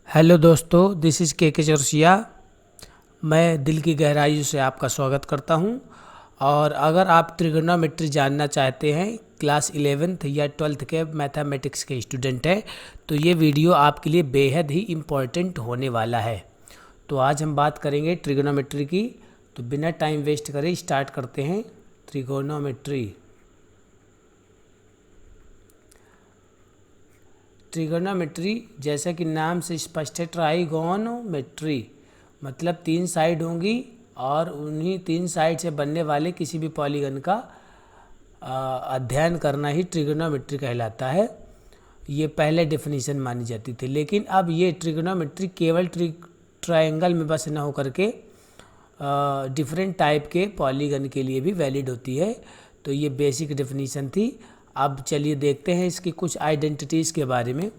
Hello दोस्तों, this is के चौरसिया। मैं दिल की गहराइयों से आपका स्वागत करता हूं। और अगर आप ट्रिगोनोमेट्री जानना चाहते हैं, क्लास 11th या 12th के मैथमेटिक्स के स्टूडेंट हैं, तो ये वीडियो आपके लिए बेहद ही इम्पॉर्टेंट होने वाला है। तो आज हम बात करेंगे ट्रिगोनोमेट्री की। तो बिना टाइम वेस्ट करे स्टार्ट करते हैं। ट्रिगोनोमेट्री ट्रिगोनोमेट्री जैसा कि नाम से स्पष्ट है, ट्राइगोनोमेट्री मतलब तीन साइड होंगी और उन्हीं तीन साइड से बनने वाले किसी भी पॉलीगन का अध्ययन करना ही ट्रिगोनोमेट्री कहलाता है। ये पहले डेफिनेशन मानी जाती थी, लेकिन अब ये ट्रिगोनोमेट्री केवल ट्रायंगल में बस न होकर के डिफरेंट टाइप के पॉलीगन के लिए भी वैलिड होती है। तो ये बेसिक डेफिनेशन थी। अब चलिए देखते हैं इसकी कुछ आइडेंटिटीज़ के बारे में।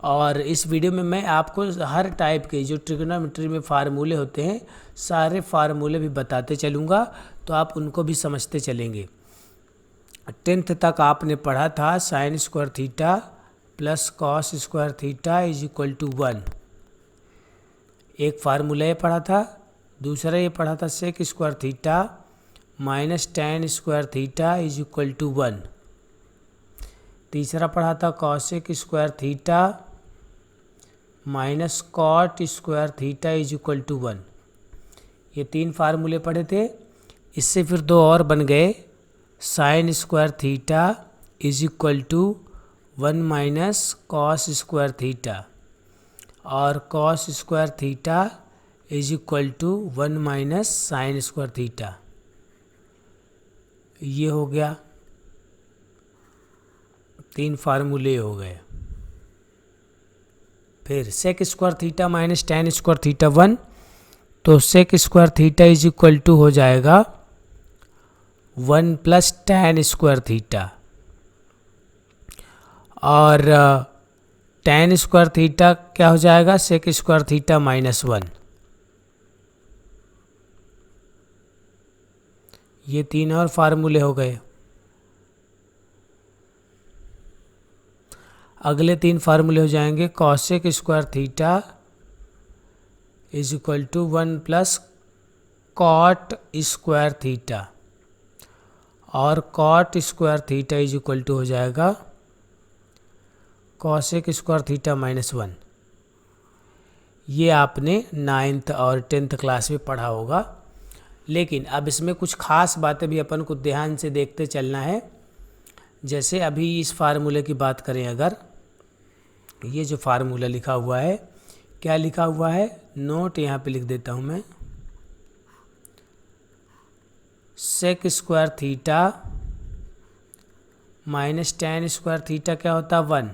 और इस वीडियो में मैं आपको हर टाइप के जो ट्रिगोनोमेट्री में फार्मूले होते हैं, सारे फार्मूले भी बताते चलूँगा, तो आप उनको भी समझते चलेंगे। 10th तक आपने पढ़ा था sine square theta plus cos square theta is equal to 1। एक फार्मूला ये पढ़ा था। दूसरा ये पढ़ा था sec square theta minus tan square theta is equal to 1। तीसरा पढ़ा था cosec square theta minus cot square theta is equal to 1। ये तीन फार्मूले पढ़े थे। इससे फिर दो और बन गए, sine square theta is equal to 1 minus cos square theta और cos square theta is equal to 1 minus sine square theta. ये हो गया, तीन फार्मूले हो गए। फिर sec square theta minus tan square theta 1, तो sec square theta is equal to हो जाएगा 1 प्लस टेन स्क्वायर थीटा और टेन स्क्वायर थीटा क्या हो जाएगा, सेक स्क्वायर थीटा माइनस 1। ये तीन और फार्मूले हो गए। अगले तीन फार्मूले हो जाएंगे, cosec square theta is equal to 1 plus cot square theta और cot square theta is equal to हो जाएगा कॉसेक स्क्वायर थीटा माइनस 1। ये आपने 9th और 10th क्लास में पढ़ा होगा। लेकिन अब इसमें कुछ खास बातें भी अपन को ध्यान से देखते चलना है। जैसे अभी इस फार्मूले की बात करें, अगर ये जो फार्मूला लिखा हुआ है, क्या लिखा हुआ है, नोट यहाँ पे लिख देता हूँ मैं। Sec square theta minus tan square theta क्या होता है, 1।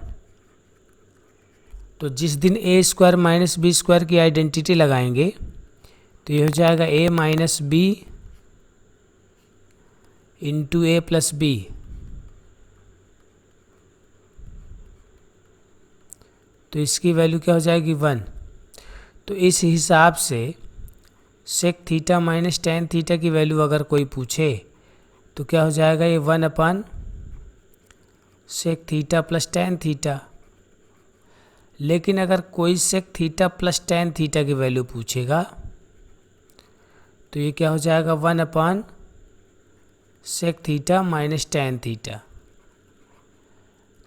तो जिस दिन A square minus B square की आइडेंटिटी लगाएंगे तो ये हो जाएगा A minus B into A plus B. तो इसकी वैल्यू क्या हो जाएगी, 1। तो इस हिसाब से sec theta minus tan theta की वैल्यू अगर कोई पूछे तो क्या हो जाएगा, ये 1 upon sec theta plus tan theta. लेकिन अगर कोई sec theta plus tan theta की वैल्यू पूछेगा तो ये क्या हो जाएगा, 1 upon sec theta minus tan theta.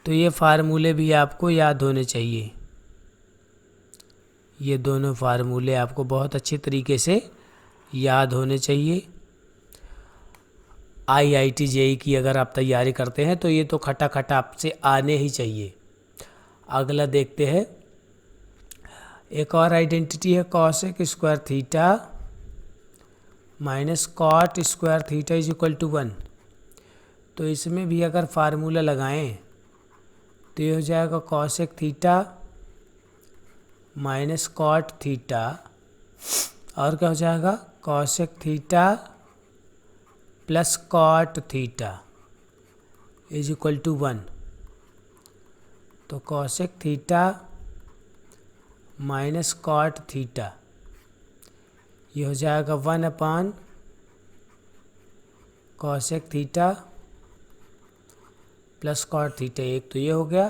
तो ये फार्मूले भी आपको याद होने चाहिए। ये दोनों फार्मूले आपको बहुत अच्छे तरीके से याद होने चाहिए। IIT JEE की अगर आप तैयारी करते हैं तो ये तो खटाखट आपसे आने ही चाहिए। अगला देखते हैं, एक और आइडेंटिटी है cosec square theta minus cot square theta is equal to 1। तो इसमें भी अगर फार्मूला लगाएं तो ये हो जाएगा cosec theta minus cot theta और क्या हो जाएगा, cosec theta plus cot theta is equal to 1। तो cosec theta minus cot theta ये हो जाएगा 1 upon cosec theta plus cot theta. एक तो ये हो गया,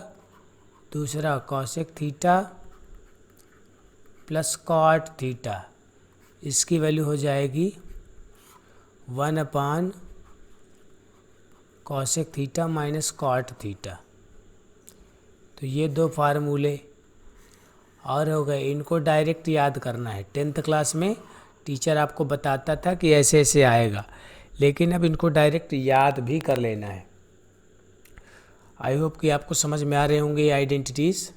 दूसरा cosec theta plus cot theta, इसकी वैल्यू हो जाएगी 1 cosec theta minus cot theta. तो ये दो फार्मूले और हो गए, इनको डायरेक्ट याद करना है। 10th क्लास में टीचर आपको बताता था कि ऐसे ऐसे आएगा, लेकिन अब इनको डायरेक्ट याद भी कर लेना है। आई होप कि आपको समझ में आ रहे होंगे ये आइडेंटिटीज़।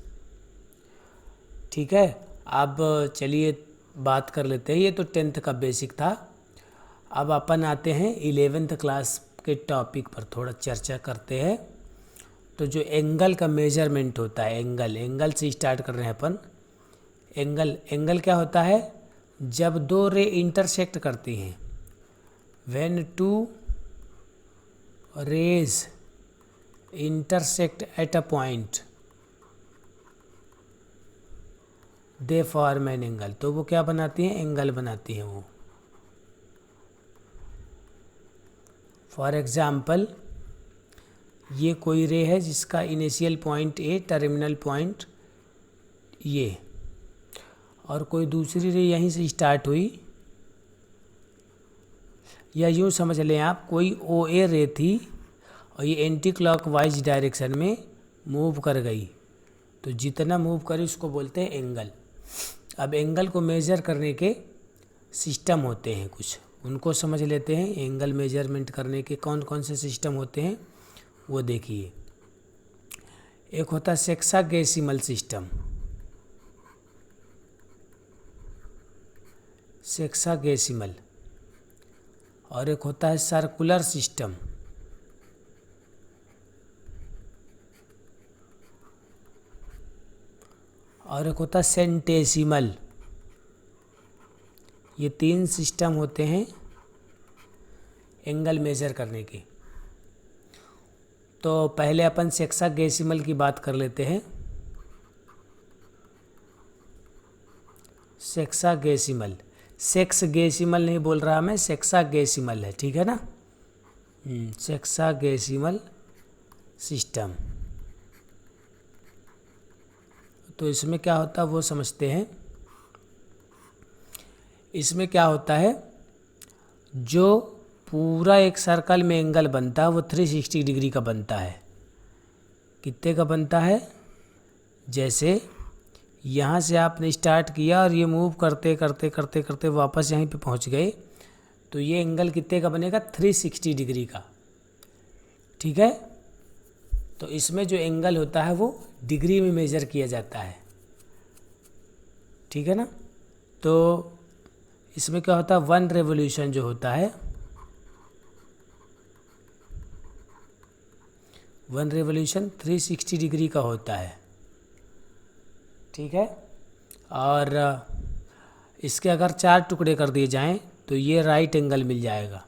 ठीक है, अब चलिए बात कर लेते हैं। ये तो 10th का बेसिक था। अब अपन आते हैं 11th क्लास के टॉपिक पर, थोड़ा चर्चा करते हैं। तो जो एंगल का मेजरमेंट होता है, एंगल से स्टार्ट कर रहे हैं अपन। एंगल क्या होता है? जब दो रे इंटरसेक्ट करती हैं, when two rays intersect at a point they form an angle. तो वो क्या बनाती हैं? एंगल बनाती हैं वो। फॉर एग्जाम्पल, ये कोई रे है जिसका initial point A, terminal point ये, और कोई दूसरी रे यहीं से स्टार्ट हुई, या यूँ समझ लें आप, कोई ओ ए रे थी और ये एंटी क्लॉकवाइज डायरेक्शन में मूव कर गई, तो जितना मूव करी उसको बोलते हैं एंगल। अब एंगल को मेज़र करने के सिस्टम होते हैं कुछ, उनको समझ लेते हैं। एंगल मेजरमेंट करने के कौन कौन से सिस्टम होते हैं वो देखिए। एक होता है सेक्सागेसिमल सिस्टम, सेक्सागेसिमल, और एक होता है सर्कुलर सिस्टम, और एक होता है सेंटेसिमल। ये 3 सिस्टम होते हैं एंगल मेज़र करने के। तो पहले अपन सेक्सागेसिमल की बात कर लेते हैं। सेक्सागेसिमल, सेक्सगेसिमल नहीं बोल रहा मैं, सेक्सागेसिमल है, ठीक है ना। सेक्सागेसिमल सिस्टम। तो इसमें क्या होता है वो समझते हैं। इसमें क्या होता है, जो पूरा एक सर्कल में एंगल बनता है वो 360 डिग्री का बनता है। कितने का बनता है? जैसे यहाँ से आपने स्टार्ट किया और ये मूव करते करते करते करते वापस यहीं पे पहुँच गए, तो ये एंगल कितने का बनेगा? 360 डिग्री का। ठीक है, तो इसमें जो एंगल होता है वो डिग्री में मेज़र किया जाता है, ठीक है ना। तो इसमें क्या होता है, 1 रेवोल्यूशन जो होता है, 1 रेवोल्यूशन 360 डिग्री का होता है, ठीक है। और इसके अगर 4 टुकड़े कर दिए जाएं तो ये राइट एंगल मिल जाएगा।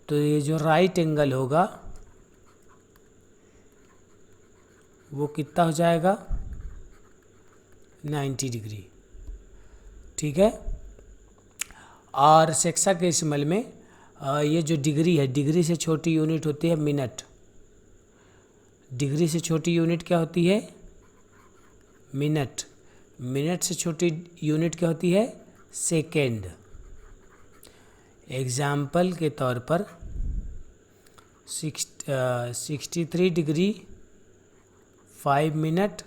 तो ये जो राइट एंगल होगा वो कितना हो जाएगा? 90 डिग्री, ठीक है। और सेक्सागेसिमल में ये जो डिग्री है, डिग्री से छोटी यूनिट होती है मिनट। डिग्री से छोटी यूनिट क्या होती है? मिनट। मिनट से छोटी यूनिट क्या होती है? सेकेंड। एग्जाम्पल के तौर पर 63 डिग्री 5 मिनट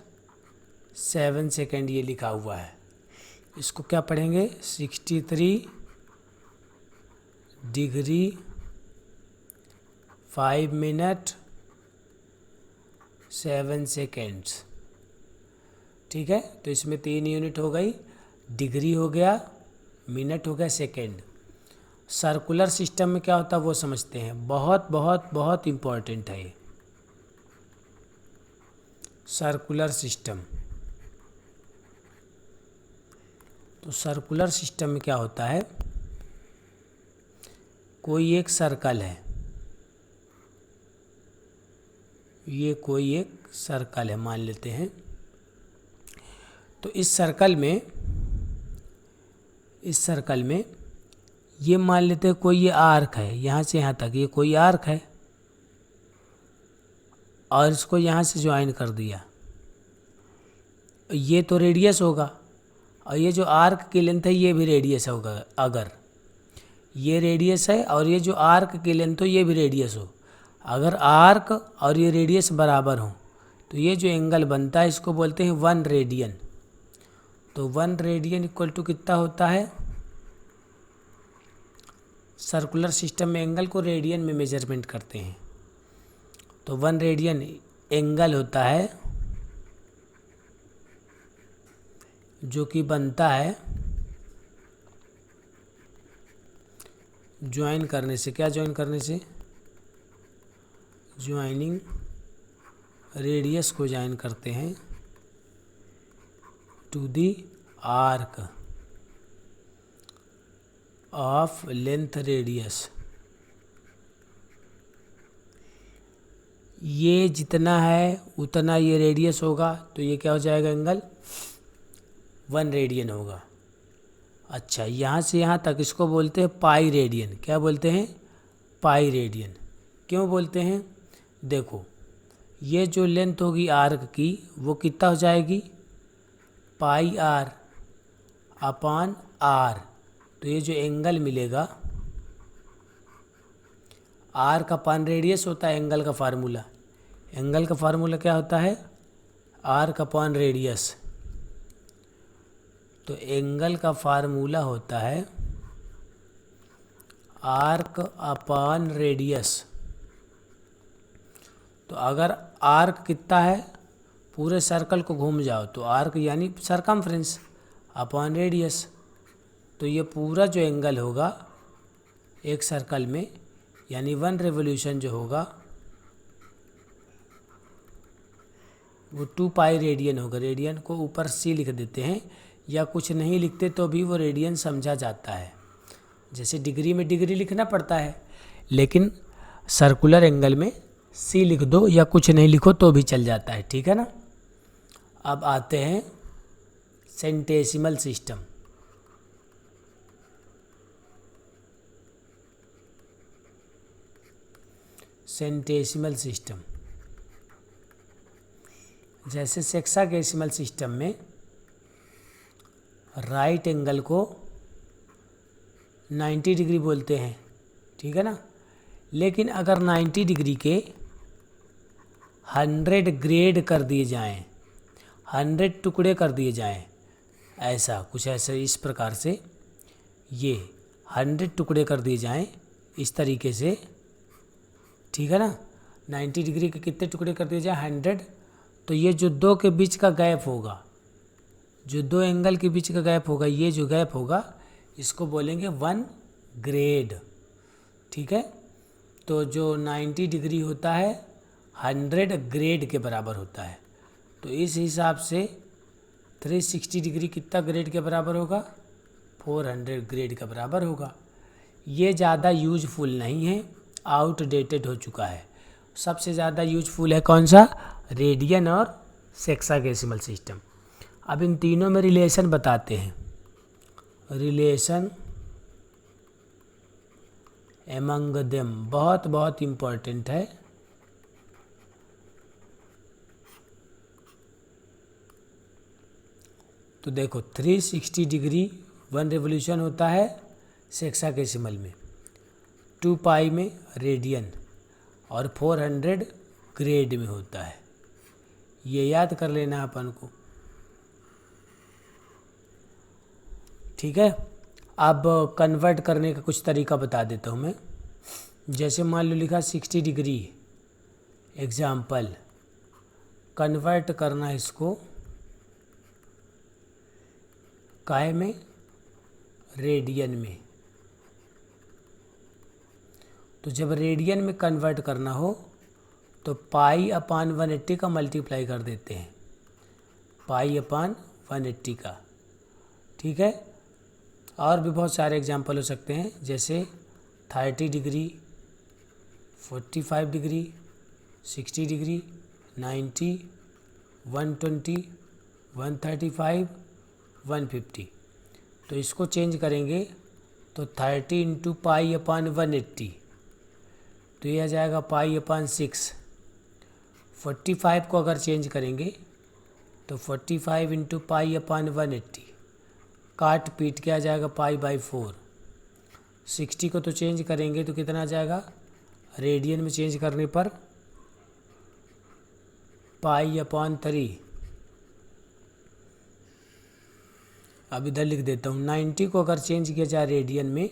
7 सेकेंड ये लिखा हुआ है। इसको क्या पढ़ेंगे? 63 डिग्री 5 मिनट 7 सेकेंड्स, ठीक है। तो इसमें 3 यूनिट हो गई, डिग्री हो गया, मिनट हो गया, सेकेंड। सर्कुलर सिस्टम में क्या होता है वो समझते हैं। बहुत बहुत बहुत इम्पॉर्टेंट है ये सर्कुलर सिस्टम। तो सर्कुलर सिस्टम में क्या होता है, कोई एक सर्कल है, ये कोई एक सर्कल है मान लेते हैं। तो इस सर्कल में ये मान लेते हैं कोई ये आर्क है, यहाँ से यहाँ तक ये कोई आर्क है, और इसको यहाँ से ज्वाइन कर दिया, ये तो रेडियस होगा। और ये जो आर्क की लेंथ है ये भी रेडियस होगा। अगर ये रेडियस है और ये जो आर्क की लेंथ हो ये भी रेडियस हो, अगर आर्क और ये रेडियस बराबर हो तो ये जो एंगल बनता है इसको बोलते हैं 1 रेडियन। तो 1 रेडियन इक्वल टू कितना होता है? सर्कुलर सिस्टम में एंगल को रेडियन में मेजरमेंट करते हैं, तो 1 रेडियन एंगल होता है जो कि बनता है ज्वाइन करने से। क्या ज्वाइन करने से? ज्वाइनिंग रेडियस को ज्वाइन करते हैं to the arc of length radius. ये जितना है उतना ये रेडियस होगा, तो ये क्या हो जाएगा? एंगल 1 रेडियन होगा। अच्छा, यहाँ से यहाँ तक इसको बोलते हैं पाई रेडियन। क्या बोलते हैं? Pi radian. क्यों बोलते हैं? देखो, ये जो लेंथ होगी आर्क की वो कितना हो जाएगी? पाई आर अपान आर। तो ये जो एंगल मिलेगा, आर्क अपान रेडियस होता है एंगल का फार्मूला। एंगल का फार्मूला क्या होता है? आर्क अपान रेडियस। तो एंगल का फार्मूला होता है आर्क अपान रेडियस। तो अगर आर्क कितना है, पूरे सर्कल को घूम जाओ तो आर्क यानी सरकमफ्रेंस अपॉन रेडियस। तो ये पूरा जो एंगल होगा एक सर्कल में यानी 1 रेवोल्यूशन जो होगा वो 2 पाई रेडियन होगा। रेडियन को ऊपर सी लिख देते हैं, या कुछ नहीं लिखते तो भी वो रेडियन समझा जाता है। जैसे डिग्री में डिग्री लिखना पड़ता है, लेकिन सर्कुलर एंगल में सी लिख दो या कुछ नहीं लिखो तो भी चल जाता है। ठीक है ना। अब आते हैं सेंटेसिमल सिस्टम। सेंटेसिमल सिस्टम जैसे सेक्सागेसिमल सिस्टम में राइट एंगल को 90 डिग्री बोलते हैं, ठीक है ना। लेकिन अगर 90 डिग्री के 100 ग्रेड कर दिए जाएं, 100 टुकड़े कर दिए जाएं, ऐसा कुछ ऐसे इस प्रकार से ये 100 टुकड़े कर दिए जाएं इस तरीके से, ठीक है ना। 90 डिग्री के कितने टुकड़े कर दिए जाए? 100। तो ये जो दो के बीच का गैप होगा, जो दो एंगल के बीच का गैप होगा, ये जो गैप होगा इसको बोलेंगे 1 ग्रेड, ठीक है। तो जो 90 डिग्री होता है 100 ग्रेड के बराबर होता है। तो इस हिसाब से 360 डिग्री कितना ग्रेड के बराबर होगा? 400 ग्रेड के बराबर होगा। ये ज़्यादा यूजफुल नहीं है, आउटडेटेड हो चुका है। सबसे ज़्यादा यूजफुल है कौन सा? रेडियन और सेक्सागेसिमल सिस्टम। अब इन तीनों में रिलेशन बताते हैं। रिलेशन एमंग देम बहुत बहुत इम्पोर्टेंट है। तो देखो 360 डिग्री 1 रेवोल्यूशन होता है सेक्सागेसिमल में, 2 पाई में रेडियन और 400 ग्रेड में होता है। ये याद कर लेना अपन को, ठीक है। अब कन्वर्ट करने का कुछ तरीका बता देता हूँ मैं। जैसे मान लो लिखा 60 डिग्री, एग्जाम्पल, कन्वर्ट करना इसको काहे में? रेडियन में। तो जब रेडियन में कन्वर्ट करना हो तो पाई अपान 180 का मल्टीप्लाई कर देते हैं, पाई अपान 180 का, ठीक है। और भी बहुत सारे एग्जाम्पल हो सकते हैं, जैसे 30 डिग्री, 45 डिग्री, 60 डिग्री, 90, 120, 135, 150। तो इसको चेंज करेंगे तो 30 इंटू पाई अपान 180, तो ये आ जाएगा पाई अपान 6। 45 को अगर चेंज करेंगे तो 45 इंटू पाई अपान 180, काट पीट के आ जाएगा π/4। 60 को तो चेंज करेंगे तो कितना आ जाएगा, रेडियन में चेंज करने पर π/3। अब इधर लिख देता हूँ, 90 को अगर चेंज किया जाए रेडियन में,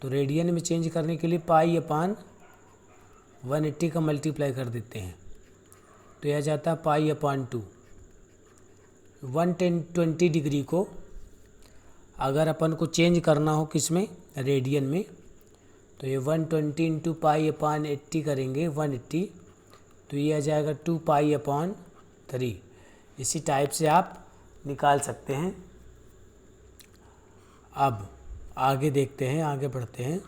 तो रेडियन में चेंज करने के लिए π/180 का मल्टीप्लाई कर देते हैं, तो यह जाता है π/2। 120 डिग्री को अगर अपन को चेंज करना हो किस में, रेडियन में, तो ये 120 इंटू π/80 करेंगे 180, तो ये आ जाएगा 2π/3। इसी टाइप से आप निकाल सकते हैं। अब आगे देखते हैं, आगे बढ़ते हैं।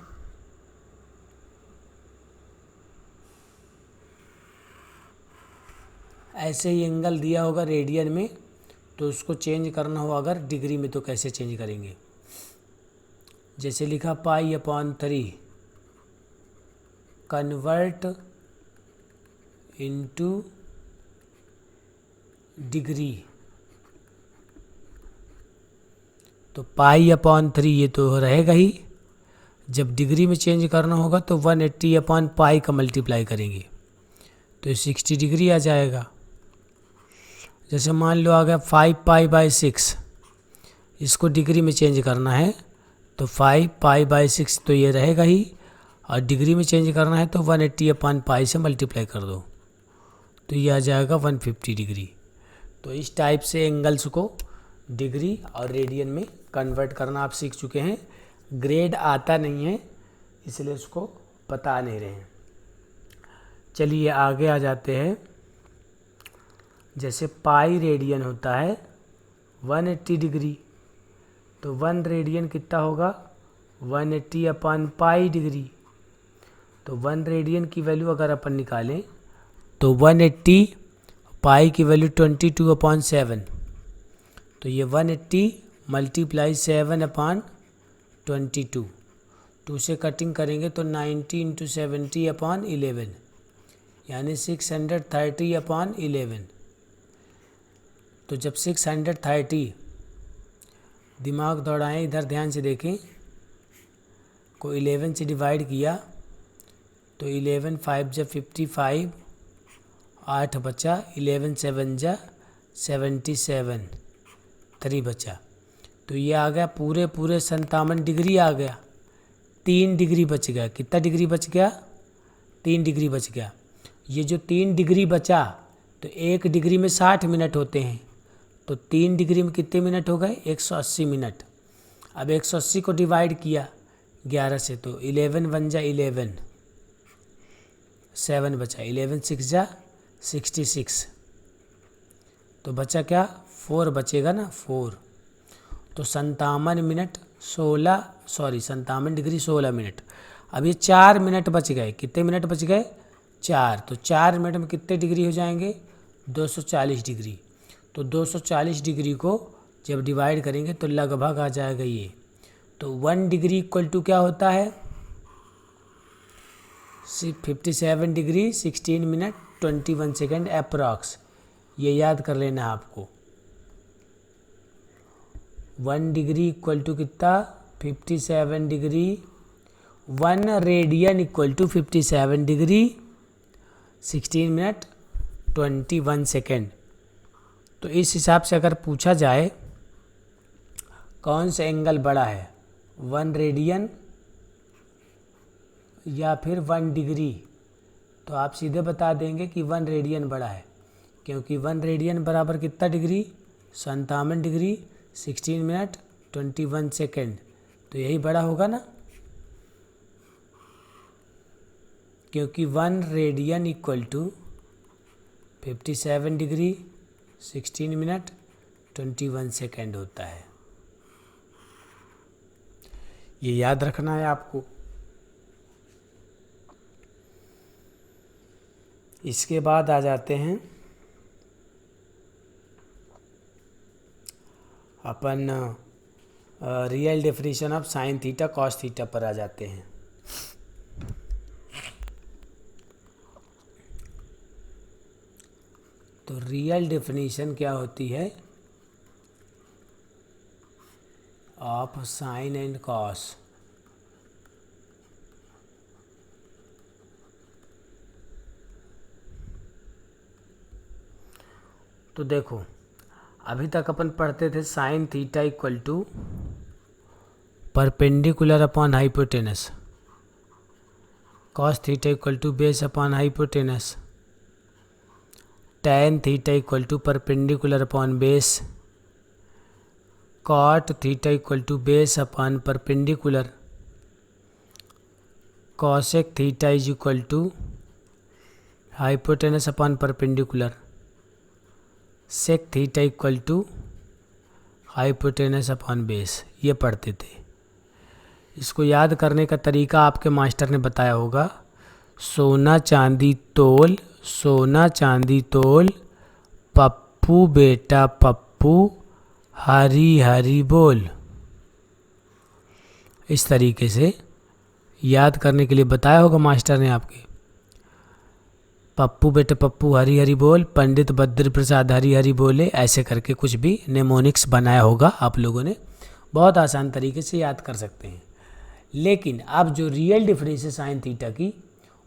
ऐसे ही एंगल दिया होगा रेडियन में, तो उसको चेंज करना हो अगर डिग्री में तो कैसे चेंज करेंगे। जैसे लिखा π/3 कन्वर्ट इनटू डिग्री, तो π/3 ये तो रहेगा ही। जब डिग्री में चेंज करना होगा तो 180/π का मल्टीप्लाई करेंगे, तो 60 डिग्री आ जाएगा। जैसे मान लो आ गया 5π/6, इसको डिग्री में चेंज करना है तो 5π/6 तो ये रहेगा ही, और डिग्री में चेंज करना है तो 180/π से मल्टीप्लाई कर दो, तो ये आ जाएगा 150 डिग्री। तो इस टाइप से एंगल्स को डिग्री और रेडियन में कन्वर्ट करना आप सीख चुके हैं। ग्रेड आता नहीं है इसलिए उसको बता नहीं रहे हैं। चलिए आगे आ जाते हैं। जैसे पाई रेडियन होता है 180 डिग्री, तो 1 रेडियन कितना होगा, 180/π डिग्री। तो 1 रेडियन की वैल्यू अगर अपन निकालें तो 180 पाई की वैल्यू 22/7, तो ये 180 मल्टीप्लाई 7/22, 2 से कटिंग करेंगे तो 90 इंटू 70/11, यानी 630/11। तो जब 630 दिमाग दौड़ाएं, इधर ध्यान से देखें, को 11 से डिवाइड किया तो 11 5 जा 55, 8 बचा, 11 7 जा 77, 3 बचा, तो ये आ गया पूरे 57 डिग्री आ गया। 3 डिग्री बच गया। कितना डिग्री बच गया, 3 डिग्री बच गया। ये जो 3 डिग्री बचा, तो 1 डिग्री में 60 मिनट होते हैं, तो 3 डिग्री में कितने मिनट हो गए, 180 मिनट। अब 180 को डिवाइड किया 11 से, तो 11 1 जा 11, 7 बचा, 11 6 जा 66, तो बचा क्या, 4 बचेगा ना, 4। तो 57 डिग्री 16 मिनट। अब ये 4 मिनट बच गए। कितने मिनट बच गए, 4। तो 4 मिनट में कितने डिग्री हो जाएंगे, 240 डिग्री। तो 240 डिग्री को जब डिवाइड करेंगे तो लगभग आ जाएगा ये। तो 1 डिग्री इक्वल टू क्या होता है, 57 डिग्री 16 मिनट 21 सेकेंड अप्रॉक्स। ये याद कर लेना आपको। 1 डिग्री इक्वल टू कितना, 57 degree. 1 radian equal to 57 degree 16 minute 21 second. तो इस हिसाब से अगर पूछा जाए कौन सा एंगल बड़ा है, 1 रेडियन या फिर 1 डिग्री, तो आप सीधे बता देंगे कि 1 रेडियन बड़ा है, क्योंकि 1 रेडियन बराबर कितना डिग्री, 57 डिग्री 16 मिनट 21 सेकेंड, तो यही बड़ा होगा ना, क्योंकि 1 radian equal to 57 degree 16 minute 21 second होता है। ये याद रखना है आपको। इसके बाद आ जाते हैं अपन real definition of sine theta cos theta पर आ जाते हैं। तो रियल डेफिनेशन क्या होती है, ऑफ साइन एंड कॉस। तो देखो अभी तक अपन पढ़ते थे sine theta equal to perpendicular upon hypotenuse, cos theta equal to base upon hypotenuse, tan theta equal to perpendicular upon base, cot theta equal to base upon perpendicular, cosec theta is equal to hypotenuse upon perpendicular, sec theta equal to hypotenuse upon base. ये पढ़ते थे। इसको याद करने का तरीका आपके master ने बताया होगा। सोना चांदी तोल, सोना चांदी तोल, पप्पू बेटा पप्पू, हरी हरी बोल। इस तरीके से याद करने के लिए बताया होगा मास्टर ने आपके। पप्पू बेटे पप्पू हरी हरी बोल, पंडित बद्र प्रसाद हरी हरी बोले, ऐसे करके कुछ भी नेमोनिक्स बनाया होगा आप लोगों ने। बहुत आसान तरीके से याद कर सकते हैं। लेकिन अब जो रियल डिफरेंस है साइन थीटा की,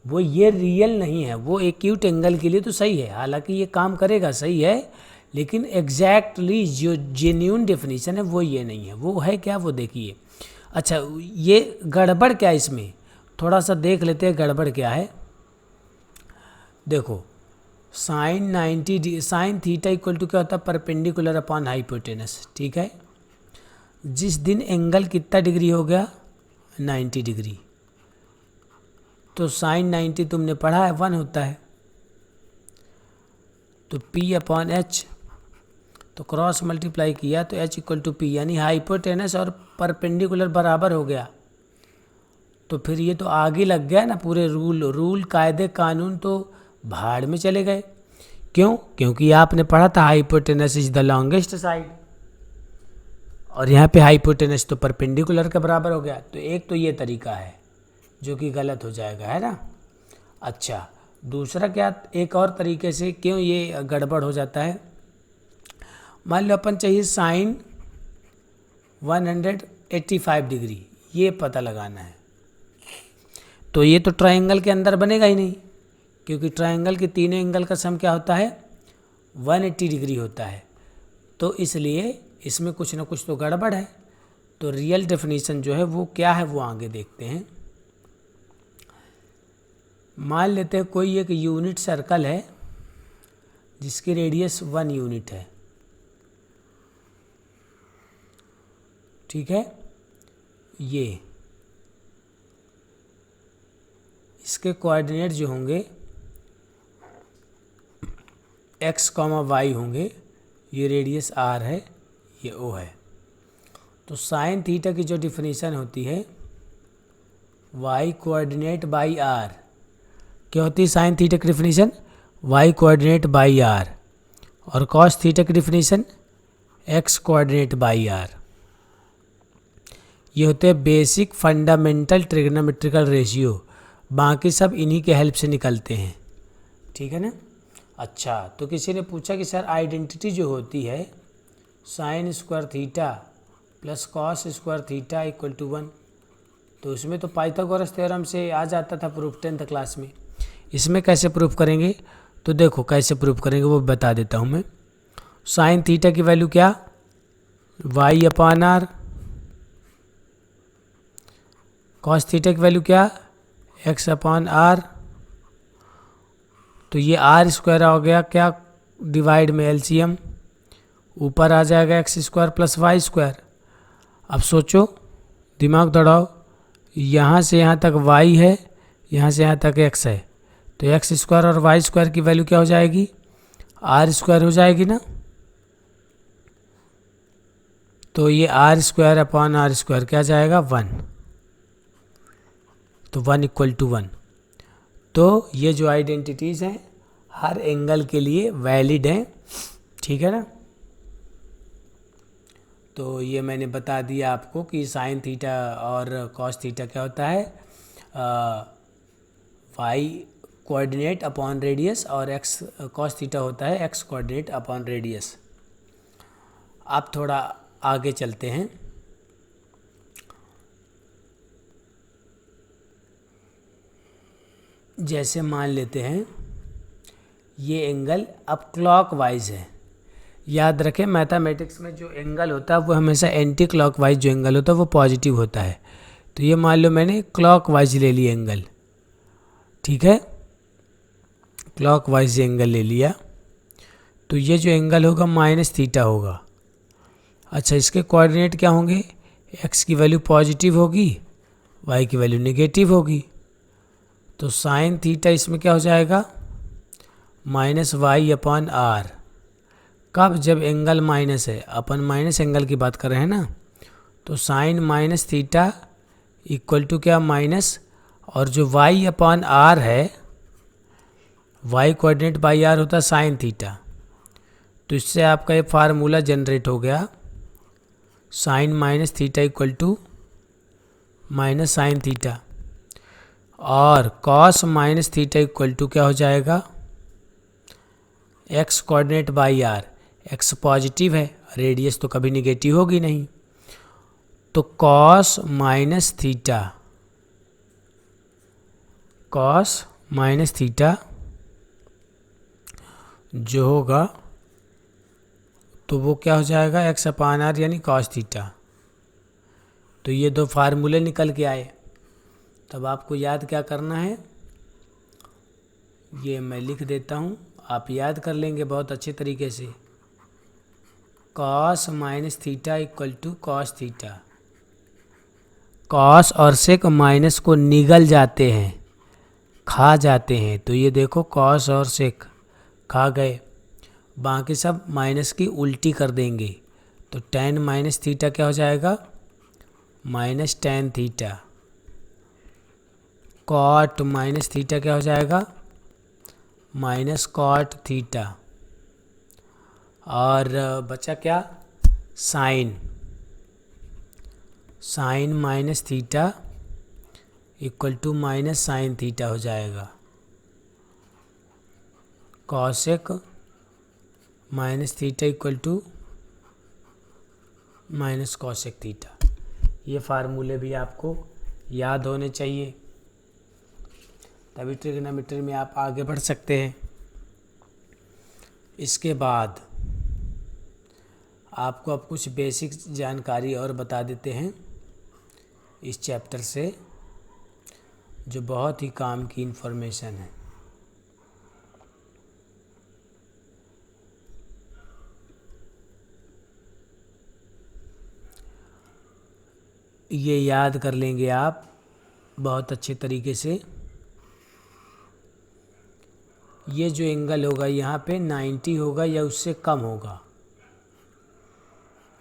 वो ये रियल नहीं है। वो एक्यूट एंगल के लिए तो सही है, हालांकि ये काम करेगा सही है, लेकिन एग्जैक्टली जो जेन्यून डेफिनेशन है वो ये नहीं है। वो है क्या, वो देखिए। अच्छा, ये गड़बड़ क्या है इसमें, थोड़ा सा देख लेते हैं गड़बड़ क्या है। देखो sine 90 sine theta equal to क्या होता है, परपेंडिकुलर अपॉन हाइपोटेनस। ठीक है, जिस दिन एंगल कितना डिग्री हो गया, 90 डिग्री, तो साइन 90 तुमने पढ़ा है 1 होता है। तो P अपॉन एच, तो क्रॉस मल्टीप्लाई किया तो H इक्वल टू P, यानी हाइपोटेनस और परपेंडिकुलर बराबर हो गया। तो फिर ये तो आगे लग गया ना, पूरे रूल कायदे कानून तो भाड़ में चले गए। क्यों? क्योंकि आपने पढ़ा था hypotenuse is the longest side, और यहाँ पे हाइपोटेनस तो परपेंडिकुलर के बराबर हो गया। तो एक तो ये तरीका है जो कि गलत हो जाएगा, है ना। अच्छा, दूसरा क्या, एक और तरीके से क्यों ये गड़बड़ हो जाता है। मान लो अपन चाहिए साइन 185 डिग्री, ये पता लगाना है। तो ये तो ट्रायंगल के अंदर बनेगा ही नहीं, क्योंकि ट्रायंगल के तीनों एंगल का सम क्या होता है, 180 डिग्री होता है। तो इसलिए इसमें कुछ ना कुछ तो गड़बड़ है। तो रियल डेफिनेशन जो है वो क्या है, वो आगे देखते हैं। मान लेते हैं कोई एक यूनिट सर्कल है जिसकी रेडियस 1 यूनिट है। ठीक है, ये इसके कोऑर्डिनेट जो होंगे x, y होंगे। ये रेडियस r है, ये o है। तो साइन थीटा की जो डिफिनीशन होती है y कोऑर्डिनेट बाई r, क्या होती है साइन थीटा की definition, y coordinate by r, और कॉस थीटा की definition x coordinate by r। ये होते हैं बेसिक फंडामेंटल ट्रिग्नोमेट्रिकल रेशियो, बाकी सब इन्हीं के हेल्प से निकलते हैं। ठीक है ना। अच्छा, तो किसी ने पूछा कि सर आइडेंटिटी जो होती है sine square theta plus cos square theta equal to 1, तो उसमें तो पाइथागोरस थ्योरम से आ जाता था प्रूफ 10th क्लास में। इसमें कैसे प्रूफ करेंगे, तो देखो कैसे प्रूफ करेंगे वो बता देता हूँ मैं। साइन थीटा की वैल्यू क्या, y upon R, cos theta की वैल्यू क्या, x अपॉन आर। तो ये आर स्क्वायर हो गया क्या, डिवाइड में एलसीएम, ऊपर आ जाएगा X square plus Y square. अब सोचो, दिमाग दौड़ाओ, यहाँ से यहाँ तक y है, यहाँ से यहाँ तक x है, तो एक्स स्क्वायर और वाई स्क्वायर की वैल्यू क्या हो जाएगी, आर स्क्वायर हो जाएगी ना। तो ये R square upon R square क्या जाएगा, 1। तो 1 इक्वल टू 1। तो ये जो आइडेंटिटीज़ हैं हर एंगल के लिए वैलिड हैं। ठीक है ना। तो ये मैंने बता दिया आपको कि साइन थीटा और कॉस थीटा क्या होता है, वाई कोऑर्डिनेट अपॉन रेडियस, और एक्स कॉस थीटा होता है एक्स कोऑर्डिनेट अपॉन रेडियस। अब थोड़ा आगे चलते हैं। जैसे मान लेते हैं ये एंगल अब क्लॉकवाइज है। याद रखें मैथमेटिक्स में जो एंगल होता है वो हमेशा एंटी क्लॉकवाइज जो एंगल होता है वो पॉजिटिव होता है। तो ये मान लो मैंने क्लॉकवाइज ले लिया एंगल, ठीक है, क्लॉकवाइज एंगल ले लिया। तो ये जो एंगल होगा माइनस थीटा होगा। अच्छा, इसके कोऑर्डिनेट क्या होंगे? एक्स की वैल्यू पॉजिटिव होगी, वाई की वैल्यू नेगेटिव होगी। तो साइन थीटा इसमें क्या हो जाएगा? Minus Y upon R. कब? जब एंगल माइनस है, अपन माइनस एंगल की बात कर रहे हैं ना। तो sine minus theta equal to क्या? माइनस, और जो वाई अपॉन आर है, वाई कोऑर्डिनेट बाई आर होता है साइन थीटा। तो इससे आपका ये फार्मूला जनरेट हो गया, sine minus theta equal to minus sine theta, और cos minus theta equal to क्या हो जाएगा? X coordinate by r. X positive है, रेडियस तो कभी निगेटिव होगी नहीं। तो cos minus theta, cos minus theta जो होगा तो वो क्या हो जाएगा? एक्स अपान आर यानी कॉस थीटा। तो ये दो फार्मूले निकल के आए। तब आपको याद क्या करना है, ये मैं लिख देता हूँ, आप याद कर लेंगे बहुत अच्छे तरीके से। Cos minus theta equal to cos theta. Cos और सेक माइनस को निगल जाते हैं, खा जाते हैं। तो ये देखो कॉस और सेक खा गए, बाकी सब माइनस की उल्टी कर देंगे। तो टेन माइनस थीटा क्या हो जाएगा? Minus tan theta. Cot minus theta क्या हो जाएगा? Minus cot theta. और बचा क्या? Sine, sine minus theta equal to minus sine theta हो जाएगा। Cosec minus theta equal to minus cosec theta. ये फार्मूले भी आपको याद होने चाहिए, तभी ट्रिग्नोमेट्री में आप आगे बढ़ सकते हैं। इसके बाद आपको अब कुछ बेसिक जानकारी और बता देते हैं इस चैप्टर से, जो बहुत ही काम की इन्फॉर्मेशन है। ये याद कर लेंगे आप बहुत अच्छे तरीके से। ये जो एंगल होगा यहाँ पे 90 होगा या उससे कम होगा,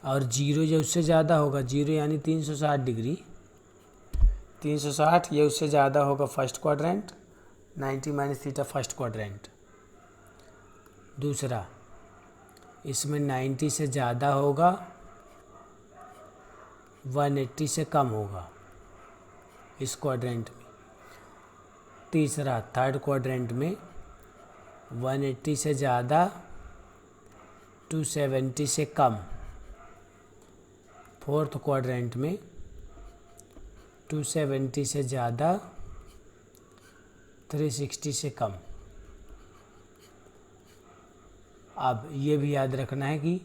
और जीरो या उससे ज़्यादा होगा। जीरो यानी 360 डिग्री, 360 या उससे ज़्यादा होगा first quadrant, 90 minus theta first quadrant. दूसरा, इसमें 90 से ज़्यादा होगा, 180 से कम होगा इस क्वाड्रेंट में। तीसरा, थर्ड क्वाड्रेंट में 180 से ज़्यादा, 270 से कम। फोर्थ क्वाड्रेंट में 270 से ज़्यादा, 360 से कम। अब ये भी याद रखना है कि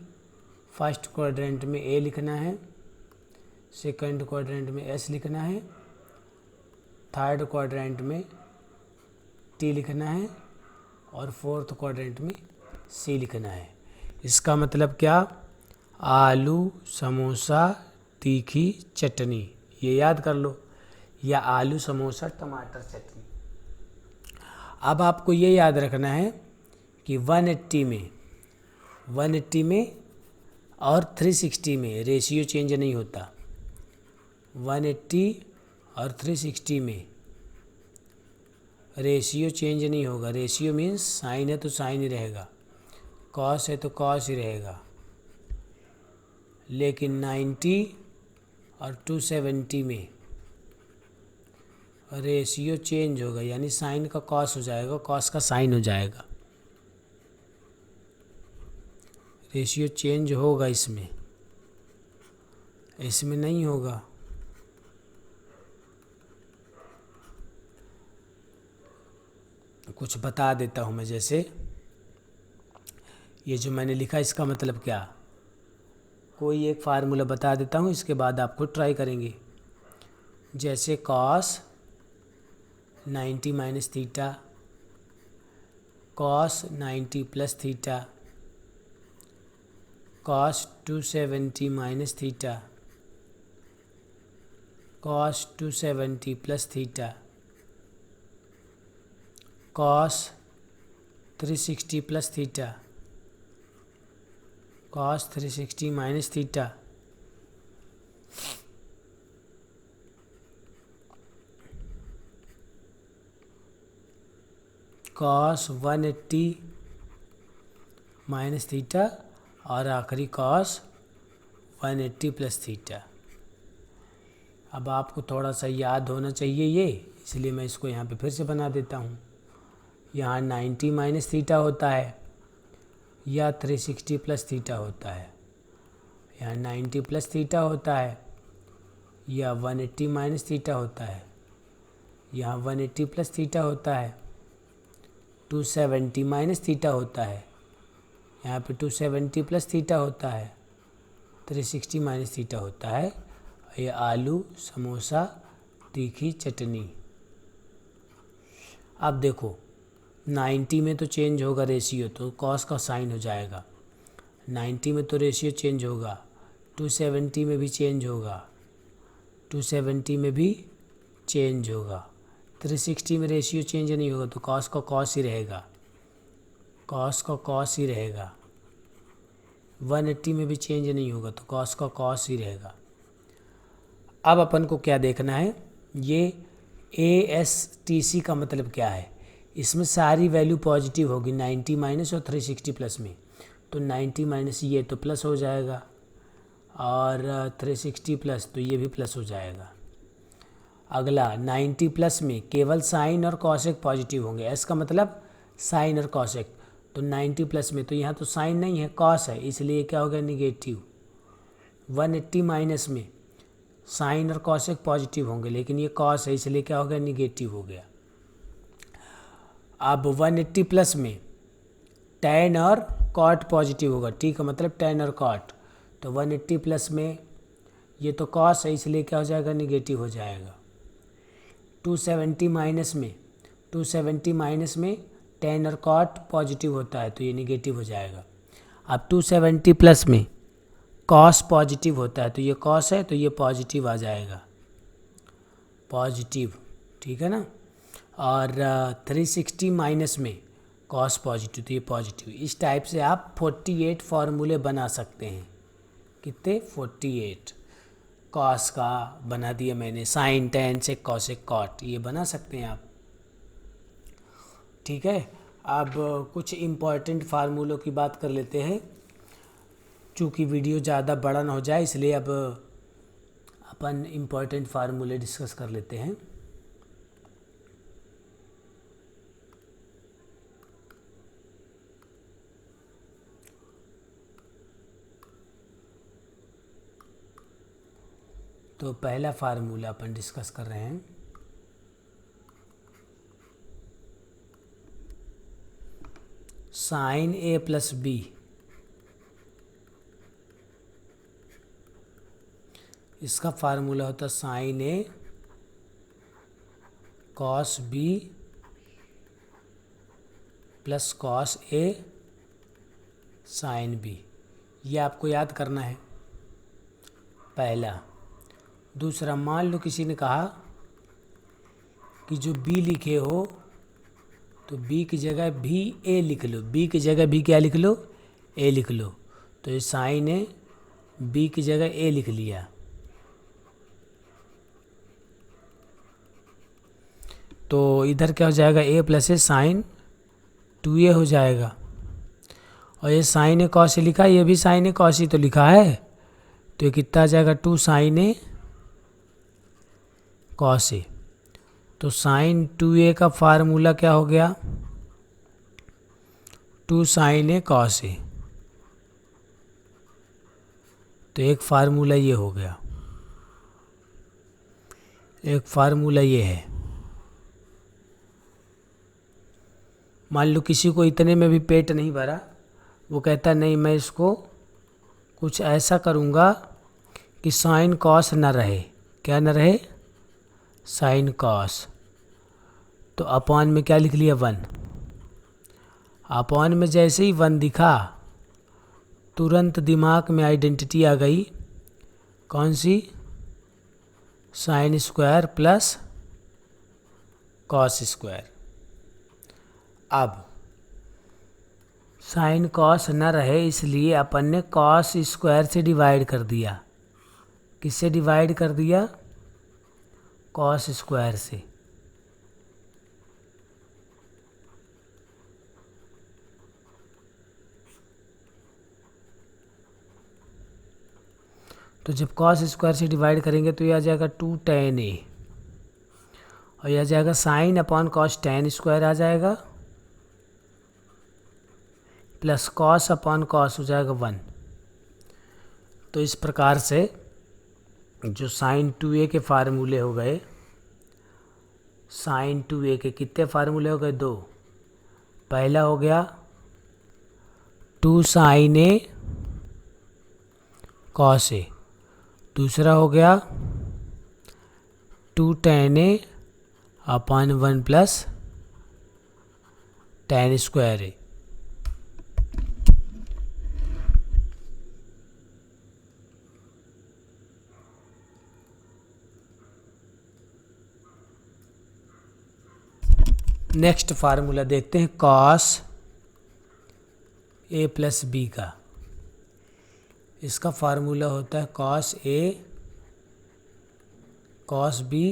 फर्स्ट क्वाड्रेंट में ए लिखना है, सेकंड क्वाड्रेंट में एस लिखना है, थर्ड क्वाड्रेंट में टी लिखना है, और फोर्थ क्वाड्रेंट में सी लिखना है। इसका मतलब क्या? आलू, समोसा, तीखी चटनी, ये याद कर लो, या आलू समोसा टमाटर चटनी। अब आपको ये याद रखना है कि 180 में और 360 में रेशियो चेंज नहीं होता। 180 और 360 में रेशियो चेंज नहीं होगा। रेशियो मीन्स साइन है तो साइन ही रहेगा, कॉस है तो कॉस ही रहेगा। लेकिन 90 और 270 में रेशियो चेंज होगा, यानी साइन का कॉस हो जाएगा, कॉस का साइन हो जाएगा। रेशियो चेंज होगा इसमें, इसमें नहीं होगा। कुछ बता देता हूँ मैं। जैसे ये जो मैंने लिखा इसका मतलब क्या, कोई एक फार्मूला बता देता हूँ, इसके बाद आप खुद ट्राई करेंगे। जैसे cos 90 minus theta, cos 90 plus theta, cos 270 minus theta, cos 270 plus theta, cos 360 plus theta, cos 360 minus theta, cos 180 minus theta, और आखिरी कॉस 180 प्लस थीटा। अब आपको थोड़ा सा याद होना चाहिए ये, इसलिए मैं इसको यहाँ पे फिर से बना देता हूँ। यहाँ 90 माइनस थीटा होता है या 360 प्लस थीटा होता है, यहाँ 90 प्लस थीटा होता है या 180 माइनस थीटा होता है, यहाँ 180 प्लस थीटा होता है, 270 माइनस थीटा होता है, यहाँ पे 270 प्लस थीटा होता है, 360 माइनस थीटा होता है। ये आलू समोसा तीखी चटनी। अब देखो 90 में तो चेंज होगा रेशियो, तो कॉस का साइन हो जाएगा। 90 में तो रेशियो चेंज होगा, 270 में भी चेंज होगा, 270 में भी चेंज होगा। 360 में रेशियो चेंज नहीं होगा, तो कॉस का कॉस ही रहेगा, कॉस का कॉस ही रहेगा। 180 में भी चेंज नहीं होगा, तो कॉस का कॉस ही रहेगा। अब अपन को क्या देखना है, ये ASTC का मतलब क्या है। इसमें सारी वैल्यू पॉजिटिव होगी, 90 माइनस और 360 प्लस में। तो 90 माइनस ये तो प्लस हो जाएगा, और 360 प्लस तो ये भी प्लस हो जाएगा। अगला 90 प्लस में केवल साइन और कॉसेक पॉजिटिव होंगे। एस का मतलब साइन और कॉसेक। तो 90 प्लस में तो यहाँ तो साइन नहीं है, कॉस है, इसलिए क्या हो गया, निगेटिव। 180 माइनस में साइन और कॉसेक पॉजिटिव होंगे, लेकिन ये कॉस है, इसलिए क्या हो गया, निगेटिव हो गया। अब 180 प्लस में टैन और कॉट पॉजिटिव होगा, ठीक है, मतलब टैन और कॉट। तो 180 प्लस में ये तो कॉस है, इसलिए क्या हो जाएगा, निगेटिव हो जाएगा। 270 माइनस में टैन और कॉट पॉजिटिव होता है, तो ये निगेटिव हो जाएगा। अब 270 प्लस में कॉस पॉजिटिव होता है, तो ये कॉस है, तो ये पॉजिटिव आ जाएगा, पॉजिटिव, ठीक है ना। और 360 माइनस में कॉस पॉजिटिव, तो ये पॉजिटिव। इस टाइप से आप 48 फार्मूले बना सकते हैं। कितने, 48। कॉस का बना दिया मैंने, साइन टैन से कॉसेक कॉट, ये बना सकते हैं आप, ठीक है। अब कुछ इम्पॉर्टेंट फार्मूलों की बात कर लेते हैं। चूँकि वीडियो ज़्यादा बड़ा ना हो जाए, इसलिए अब अपन इम्पॉर्टेंट फार्मूले डिस्कस कर लेते हैं। तो पहला फार्मूला अपन डिस्कस कर रहे हैं, साइन A प्लस बी। इसका फार्मूला होता है sine A cos B plus cos A sine B। ये आपको याद करना है, पहला। दूसरा, मान लो किसी ने कहा कि जो B लिखे हो, तो B की जगह भी A लिख लो, B की जगह भी क्या लिख लो, A लिख लो। तो ये साइन A, B की जगह A लिख लिया। तो इधर क्या हो जाएगा, A plus A sign 2A हो जाएगा। और ये साइन A कॉस A लिखा है, ये भी साइन A कॉस A तो लिखा है, तो ये कितना आ जाएगा, 2 साइन A कॉस A। तो साइन 2A का फार्मूला क्या हो गया, 2 साइन A कॉस A। तो एक फार्मूला ये हो गया, एक फार्मूला ये है। मान लो किसी को इतने में भी पेट नहीं भरा, वो कहता नहीं मैं इसको कुछ ऐसा करूँगा कि साइन कॉस न रहे। क्या न रहे? Sine cos. तो अपॉन में क्या लिख लिया? 1। अपॉन में जैसे ही 1 दिखा तुरंत दिमाग में आइडेंटिटी आ गई। कौन सी? Sine square plus cos square. अब साइन कॉस न रहे इसलिए अपन ने कॉस स्क्वायर से डिवाइड कर दिया। किससे डिवाइड कर दिया? कॉस स्क्वायर से। तो जब कॉस स्क्वायर से डिवाइड करेंगे तो यह आ जाएगा 2 tan a, और यह आ जाएगा sine upon cos tan square आ जाएगा, प्लस कॉस अपॉन कॉस हो जाएगा 1। तो इस प्रकार से जो साइन 2a के फार्मूले हो गए, साइन 2a के कितने फार्मूले हो गए? 2। पहला हो गया 2 साइन a कॉस a, दूसरा हो गया 2 tan a upon 1 plus tan square a। Next formula देखते हैं कॉस a प्लस बी का। इसका फार्मूला होता है cos a cos b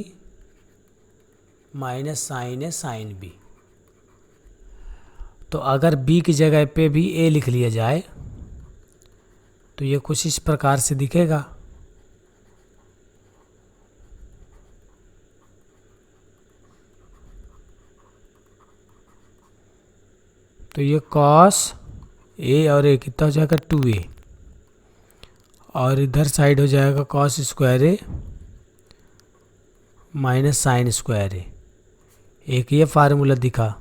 minus sine a sine b। तो अगर b की जगह पे भी a लिख लिया जाए तो ये कुछ इस प्रकार से दिखेगा। तो ये कॉस a और a कितना हो जाएगा? 2a, और इधर साइड हो जाएगा cos square a minus sine square a। एक ये फार्मूला दिखा।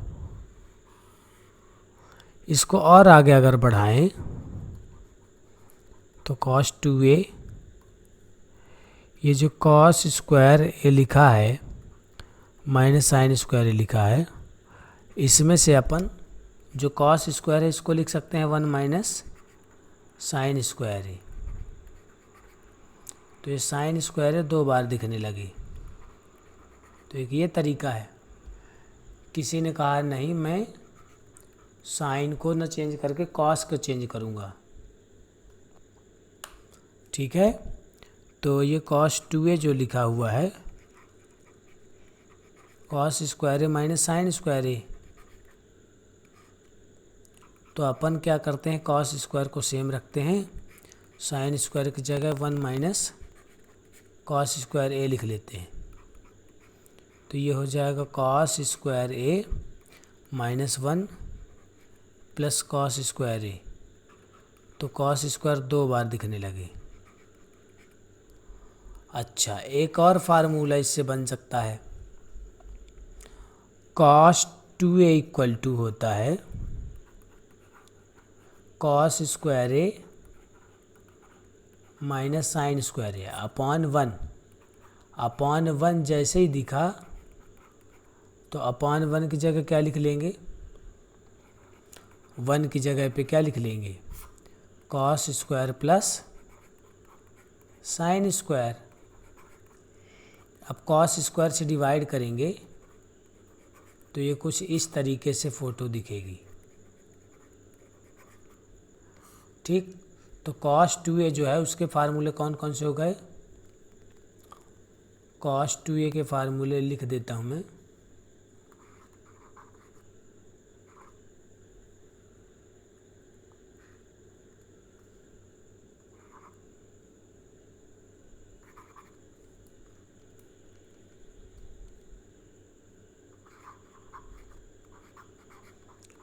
इसको और आगे अगर बढ़ाएं तो कॉस 2a, ये जो कॉस स्क्वायर a लिखा है माइनस साइन स्क्वायर a लिखा है, इसमें से अपन जो कॉस स्क्वायर है इसको लिख सकते हैं 1 माइनस साइन स्क्वायर a। तो ये साइन स्क्वायर है 2 बार दिखने लगी। तो एक ये तरीका है। किसी ने कहा नहीं मैं साइन को न चेंज करके कॉस को चेंज करूँगा। ठीक है, तो ये कॉस 2a जो लिखा हुआ है cos square a minus sine square a, तो अपन क्या करते हैं कॉस स्क्वायर को सेम रखते हैं, साइन स्क्वायर की जगह 1 माइनस कॉस स्क्वायर a लिख लेते हैं। तो ये हो जाएगा cos square a minus 1 plus cos square a। तो कॉस स्क्वायर 2 बार दिखने लगे। अच्छा, एक और फार्मूला इससे बन सकता है। कॉस 2a इक्वल टू होता है cos square a minus sine square a upon 1। Upon 1 जैसे ही दिखा तो अपॉन 1 की जगह क्या लिख लेंगे? 1 की जगह पे क्या लिख लेंगे? Cos square plus sine square. अब कॉस स्क्वायर से डिवाइड करेंगे तो ये कुछ इस तरीके से फ़ोटो दिखेगी। ठीक, तो कॉस 2a जो है उसके फार्मूले कौन कौन से हो गए? कॉस 2a के फार्मूले लिख देता हूँ मैं।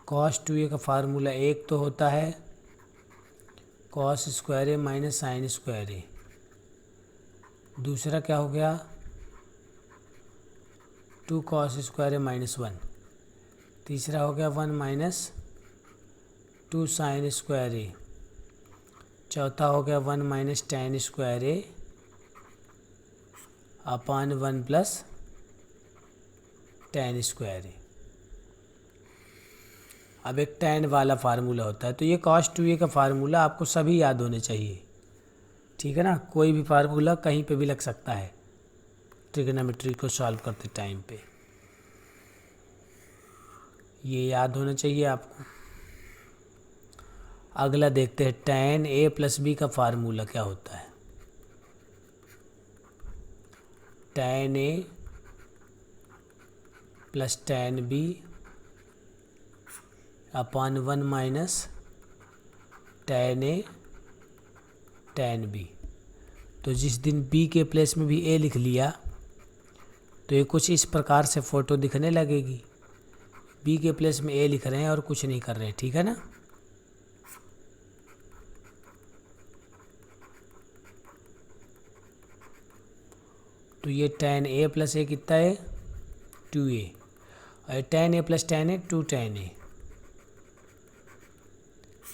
कॉस 2a का फार्मूला एक तो होता है cos square a minus sine square a। दूसरा क्या हो गया? 2 कॉस स्क्वायर a माइनस 1। तीसरा हो गया 1 माइनस 2 साइन स्क्वायर ए। चौथा हो गया 1 माइनस टेन स्क्वायर ए अपान 1 प्लस टेन स्क्वायर ए। अब एक tan वाला फार्मूला होता है, तो ये cos 2a का फार्मूला आपको सभी याद होने चाहिए, ठीक है ना। कोई भी फार्मूला कहीं पे भी लग सकता है ट्रिग्नोमेट्री को सॉल्व करते टाइम पे, ये याद होना चाहिए आपको। अगला देखते हैं tan a प्लस बी का फार्मूला क्या होता है। tan a plus tan b upon 1 minus tan a tan b। तो जिस दिन b के प्लेस में भी a लिख लिया तो ये कुछ इस प्रकार से फ़ोटो दिखने लगेगी। b के प्लेस में a लिख रहे हैं और कुछ नहीं कर रहे हैं, ठीक है ना। तो ये tan a प्लस a कितना है 2a, और tan a plus tan a 2 tan a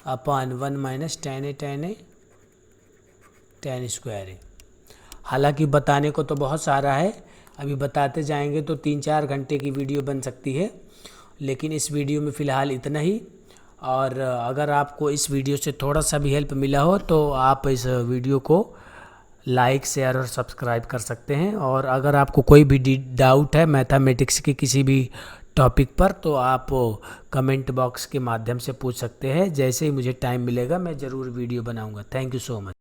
upon 1 minus tan a tan square है। हालांकि बताने को तो बहुत सारा है, अभी बताते जाएंगे तो 3-4 घंटे की वीडियो बन सकती है, लेकिन इस वीडियो में फ़िलहाल इतना ही। और अगर आपको इस वीडियो से थोड़ा सा भी हेल्प मिला हो तो आप इस वीडियो को लाइक शेयर और सब्सक्राइब कर सकते हैं। और अगर आपको कोई भी डाउट है मैथमेटिक्स के किसी भी टॉपिक पर तो आप कमेंट बॉक्स के माध्यम से पूछ सकते हैं। जैसे ही मुझे टाइम मिलेगा मैं ज़रूर वीडियो बनाऊंगा। Thank you so much.